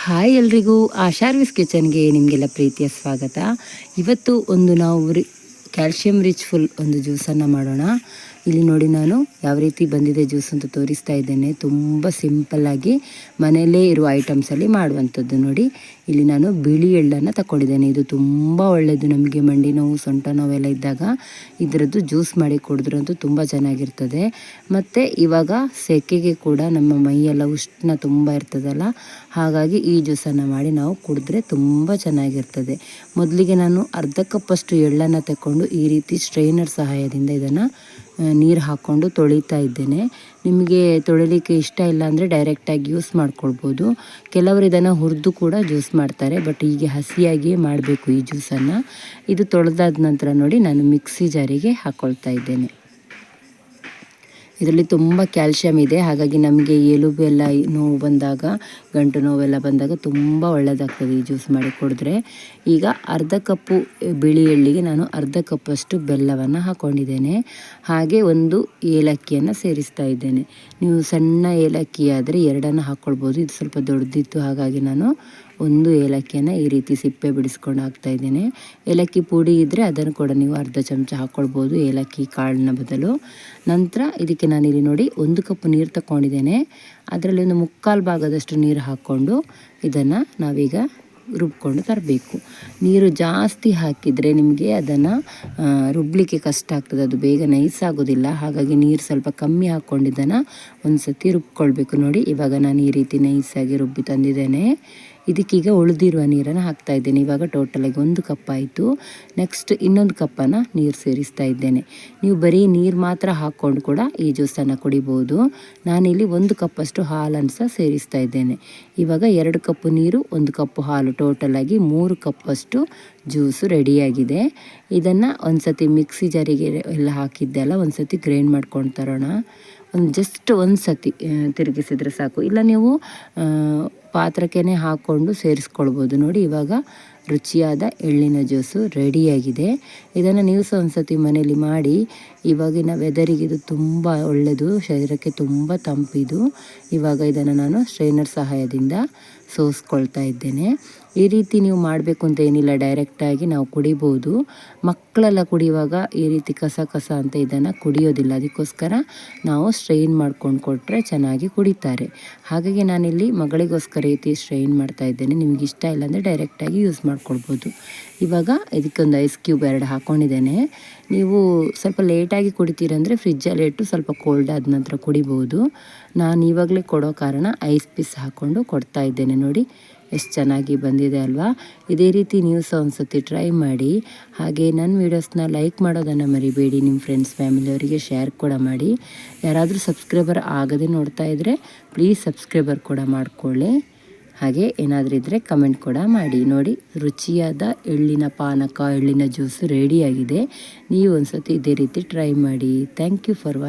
Hi ಎಲ್ರಿಗೂ ಆಶಾರ್ವಿಸ್ ಕಿಚನ್ಗೆ ನಿಮಗೆಲ್ಲ ಪ್ರೀತಿಯ ಸ್ವಾಗತ. ಇವತ್ತು ನಾವು ಕ್ಯಾಲ್ಶಿಯಂ ರಿಚ್ ಫುಲ್ ಒಂದು ಜ್ಯೂಸನ್ನು ಮಾಡೋಣ. ಇಲ್ಲಿ ನೋಡಿ ನಾನು ಯಾವ ರೀತಿ ಬಂದಿದೆ ಜ್ಯೂಸ್ ಅಂತ ತೋರಿಸ್ತಾ ಇದ್ದೇನೆ. ತುಂಬ ಸಿಂಪಲ್ಲಾಗಿ ಮನೆಯಲ್ಲೇ ಇರುವ ಐಟಮ್ಸಲ್ಲಿ ಮಾಡುವಂಥದ್ದು. ನೋಡಿ ಇಲ್ಲಿ ನಾನು ಬಿಳಿ ಎಳ್ಳನ್ನು ತಗೊಂಡಿದ್ದೇನೆ. ಇದು ತುಂಬ ಒಳ್ಳೆಯದು ನಮಗೆ ಮಂಡಿ ನೋವು, ಸೊಂಟ ನೋವೆಲ್ಲ ಇದ್ದಾಗ ಇದರದ್ದು ಜ್ಯೂಸ್ ಮಾಡಿ ಕುಡಿದ್ರಂತೂ ತುಂಬ ಚೆನ್ನಾಗಿರ್ತದೆ. ಮತ್ತು ಇವಾಗ ಸೆಕೆಗೆ ಕೂಡ ನಮ್ಮ ಮೈಯೆಲ್ಲ ಉಷ್ಣ ತುಂಬ ಇರ್ತದಲ್ಲ, ಹಾಗಾಗಿ ಈ ಜ್ಯೂಸನ್ನು ಮಾಡಿ ನಾವು ಕುಡಿದ್ರೆ ತುಂಬ ಚೆನ್ನಾಗಿರ್ತದೆ. ಮೊದಲಿಗೆ ನಾನು ಅರ್ಧ ಕಪ್ಪಷ್ಟು ಎಳ್ಳನ್ನು ತಗೊಂಡು ಈ ರೀತಿ ಸ್ಟ್ರೈನರ್ ಸಹಾಯದಿಂದ ಇದನ್ನು ನೀರು ಹಾಕ್ಕೊಂಡು ತೊಳಿತಾ ಇದ್ದೇನೆ. ನಿಮಗೆ ತೊಳಿಲಿಕ್ಕೆ ಇಷ್ಟ ಇಲ್ಲ ಅಂದರೆ ಡೈರೆಕ್ಟಾಗಿ ಯೂಸ್ ಮಾಡ್ಕೊಳ್ಬೋದು. ಕೆಲವರು ಇದನ್ನು ಹುರಿದು ಕೂಡ ಜ್ಯೂಸ್ ಮಾಡ್ತಾರೆ, ಬಟ್ ಹೀಗೆ ಹಸಿಯಾಗಿಯೇ ಮಾಡಬೇಕು ಈ ಜ್ಯೂಸನ್ನು. ಇದು ತೊಳೆದಾದ ನಂತರ ನೋಡಿ ನಾನು ಮಿಕ್ಸಿ ಜಾರಿಗೆ ಹಾಕ್ಕೊಳ್ತಾ ಇದ್ದೇನೆ. ಇದರಲ್ಲಿ ತುಂಬ ಕ್ಯಾಲ್ಶಿಯಂ ಇದೆ, ಹಾಗಾಗಿ ನಮಗೆ ಎಲುಬು ಎಲ್ಲ ನೋವು ಬಂದಾಗ, ಗಂಟು ನೋವೆಲ್ಲ ಬಂದಾಗ ತುಂಬ ಒಳ್ಳೆಯದಾಗ್ತದೆ ಈ ಜ್ಯೂಸ್ ಮಾಡಿ ಕುಡಿದ್ರೆ. ಈಗ ಅರ್ಧ ಕಪ್ಪು ಬಿಳಿ ಎಳ್ಳಿಗೆ ನಾನು ಅರ್ಧ ಕಪ್ಪಷ್ಟು ಬೆಲ್ಲವನ್ನು ಹಾಕ್ಕೊಂಡಿದ್ದೇನೆ. ಹಾಗೆ ಒಂದು ಏಲಕ್ಕಿಯನ್ನು ಸೇರಿಸ್ತಾ ಇದ್ದೇನೆ. ನೀವು ಸಣ್ಣ ಏಲಕ್ಕಿ ಆದರೆ 2 ಹಾಕ್ಕೊಳ್ಬೋದು. ಇದು ಸ್ವಲ್ಪ ದೊಡ್ಡದಿತ್ತು, ಹಾಗಾಗಿ ನಾನು ಒಂದು ಏಲಕ್ಕಿಯನ್ನು ಈ ರೀತಿ ಸಿಪ್ಪೆ ಬಿಡಿಸ್ಕೊಂಡು ಹಾಕ್ತಾ ಇದ್ದೇನೆ. ಏಲಕ್ಕಿ ಪುಡಿ ಇದ್ದರೆ ಅದನ್ನು ಕೂಡ ನೀವು ಅರ್ಧ ಚಮಚ ಹಾಕ್ಕೊಳ್ಬೋದು, ಏಲಕ್ಕಿ ಕಾಳಿನ ಬದಲು. ನಂತರ ಇದಕ್ಕೆ ನಾನಿಲ್ಲಿ ನೋಡಿ 1 ಕಪ್ ನೀರು ತಗೊಂಡಿದ್ದೇನೆ. ಅದರಲ್ಲಿ ಒಂದು 3/4 ಭಾಗದಷ್ಟು ನೀರು ಹಾಕ್ಕೊಂಡು ಇದನ್ನು ನಾವೀಗ ರುಬ್ಕೊಂಡು ತರಬೇಕು. ನೀರು ಜಾಸ್ತಿ ಹಾಕಿದರೆ ನಿಮಗೆ ಅದನ್ನು ರುಬ್ಬಲಿಕ್ಕೆ ಕಷ್ಟ ಆಗ್ತದೆ, ಅದು ಬೇಗ ನೈಸ್ ಆಗೋದಿಲ್ಲ. ಹಾಗಾಗಿ ನೀರು ಸ್ವಲ್ಪ ಕಮ್ಮಿ ಹಾಕ್ಕೊಂಡಿದ್ದನ್ನು ಒಂದು ಸತಿ ರುಬ್ಕೊಳ್ಬೇಕು. ನೋಡಿ ಇವಾಗ ನಾನು ಈ ರೀತಿ ನೈಸಾಗಿ ರುಬ್ಬಿ ತಂದಿದ್ದೇನೆ. ಇದಕ್ಕೀಗ ಉಳಿದಿರುವ ನೀರನ್ನು ಹಾಕ್ತಾ ಇದ್ದೇನೆ. ಇವಾಗ ಟೋಟಲಾಗಿ 1 ಕಪ್ ಆಯಿತು. ನೆಕ್ಸ್ಟ್ ಇನ್ನೊಂದು ಕಪ್ಪನ್ನು ನೀರು ಸೇರಿಸ್ತಾ ಇದ್ದೇನೆ. ನೀವು ಬರೀ ನೀರು ಮಾತ್ರ ಹಾಕ್ಕೊಂಡು ಕೂಡ ಈ ಜ್ಯೂಸನ್ನು ಕುಡಿಬೋದು. ನಾನಿಲ್ಲಿ 1 ಕಪ್ಪಷ್ಟು ಹಾಲನ್ನು ಸಹ ಸೇರಿಸ್ತಾ ಇದ್ದೇನೆ. ಇವಾಗ 2 ಕಪ್ಪು ನೀರು, 1 ಕಪ್ಪು ಹಾಲು, ಟೋಟಲಾಗಿ 3 ಕಪ್ಪಷ್ಟು ಜ್ಯೂಸು ರೆಡಿಯಾಗಿದೆ. ಇದನ್ನು ಒಂದು ಸತಿ ಮಿಕ್ಸಿ ಜಾರಿಗೆ ಎಲ್ಲ ಹಾಕಿದ್ದೆ ಅಲ್ಲ, ಒಂದು ಸತಿ ಗ್ರೈಂಡ್ ಮಾಡ್ಕೊಂಡು ತರೋಣ. ಜಸ್ಟ್ ಒಂದು ಸತಿ ತಿರುಗಿಸಿದ್ರೆ ಸಾಕು, ಇಲ್ಲ ನೀವು ಪಾತ್ರಕ್ಕೆ ಹಾಕ್ಕೊಂಡು ಸೇರಿಸ್ಕೊಳ್ಬೋದು. ನೋಡಿ ಇವಾಗ ರುಚಿಯಾದ ಎಳ್ಳಿನ ಜ್ಯೂಸು ರೆಡಿಯಾಗಿದೆ. ಇದನ್ನು ನೀವು ಸಹ ಒಂದು ಸತಿ ಮನೇಲಿ ಮಾಡಿ. ಇವಾಗಿನ ವೆದರಿಗೆ ಇದು ತುಂಬ ಒಳ್ಳೆಯದು, ಶರೀರಕ್ಕೆ ತುಂಬ ತಂಪಿದು. ಇವಾಗ ಇದನ್ನು ನಾನು ಸ್ಟ್ರೈನರ್ ಸಹಾಯದಿಂದ ಸೋಸ್ಕೊಳ್ತಾ ಇದ್ದೇನೆ. ಈ ರೀತಿ ನೀವು ಮಾಡಬೇಕು ಅಂತ ಏನಿಲ್ಲ, ಡೈರೆಕ್ಟಾಗಿ ನಾವು ಕುಡಿಬೋದು. ಮಕ್ಕಳೆಲ್ಲ ಕುಡಿಯುವಾಗ ಈ ರೀತಿ ಕಸ ಅಂತ ಇದನ್ನು ಕುಡಿಯೋದಿಲ್ಲ, ಅದಕ್ಕೋಸ್ಕರ ನಾವು ಸ್ಟ್ರೈನ್ ಮಾಡ್ಕೊಂಡು ಕೊಟ್ಟರೆ ಚೆನ್ನಾಗಿ ಕುಡಿತಾರೆ. ಹಾಗಾಗಿ ನಾನಿಲ್ಲಿ ಮಗಳಿಗೋಸ್ಕರ ರೀತಿ ಸ್ಟ್ರೈನ್ ಮಾಡ್ತಾ ಇದ್ದೇನೆ. ನಿಮಗೆ ಇಷ್ಟ ಇಲ್ಲ ಅಂದರೆ ಡೈರೆಕ್ಟಾಗಿ ಯೂಸ್ ಮಾಡ್ಕೊಳ್ಬೋದು. ಇವಾಗ ಇದಕ್ಕೊಂದು ಐಸ್ ಕ್ಯೂಬ್ 2 ಹಾಕ್ಕೊಂಡಿದ್ದೇನೆ. ನೀವು ಸ್ವಲ್ಪ ಲೇಟಾಗಿ ಕುಡಿತೀರಂದರೆ ಫ್ರಿಜ್ಜಲ್ಲಿ ಇಟ್ಟು ಸ್ವಲ್ಪ ಕೋಲ್ಡ್ ಆದ ನಂತರ ಕುಡಿಬೋದು. ನಾನು ಇವಾಗಲೇ ಕೊಡೋ ಕಾರಣ ಐಸ್ ಪೀಸ್ ಹಾಕ್ಕೊಂಡು ಕೊಡ್ತಾ ಇದ್ದೇನೆ. ನೋಡಿ ಎಷ್ಟು ಚೆನ್ನಾಗಿ ಬಂದಿದೆ ಅಲ್ವಾ. ಇದೇ ರೀತಿ ನೀವು ಸಹ ಒಂದು ಸತಿ ಟ್ರೈ ಮಾಡಿ. ಹಾಗೆ ನನ್ನ ವೀಡಿಯೋಸ್ನ ಲೈಕ್ ಮಾಡೋದನ್ನು ಮರಿಬೇಡಿ. ನಿಮ್ಮ ಫ್ರೆಂಡ್ಸ್ ಫ್ಯಾಮಿಲಿಯವರಿಗೆ ಶೇರ್ ಕೂಡ ಮಾಡಿ. ಯಾರಾದರೂ ಸಬ್ಸ್ಕ್ರೈಬರ್ ಆಗದೆ ನೋಡ್ತಾ ಇದ್ದರೆ ಪ್ಲೀಸ್ ಸಬ್ಸ್ಕ್ರೈಬರ್ ಕೂಡ ಮಾಡಿಕೊಳ್ಳಿ. ಹಾಗೆ ಏನಾದರೂ ಇದ್ದರೆ ಕಮೆಂಟ್ ಕೂಡ ಮಾಡಿ. ನೋಡಿ ರುಚಿಯಾದ ಎಳ್ಳಿನ ಪಾನಕ, ಎಳ್ಳಿನ ಜ್ಯೂಸು ರೆಡಿಯಾಗಿದೆ. ನೀವು ಒಂದು ಸತಿ ಇದೇ ರೀತಿ ಟ್ರೈ ಮಾಡಿ. Thank you for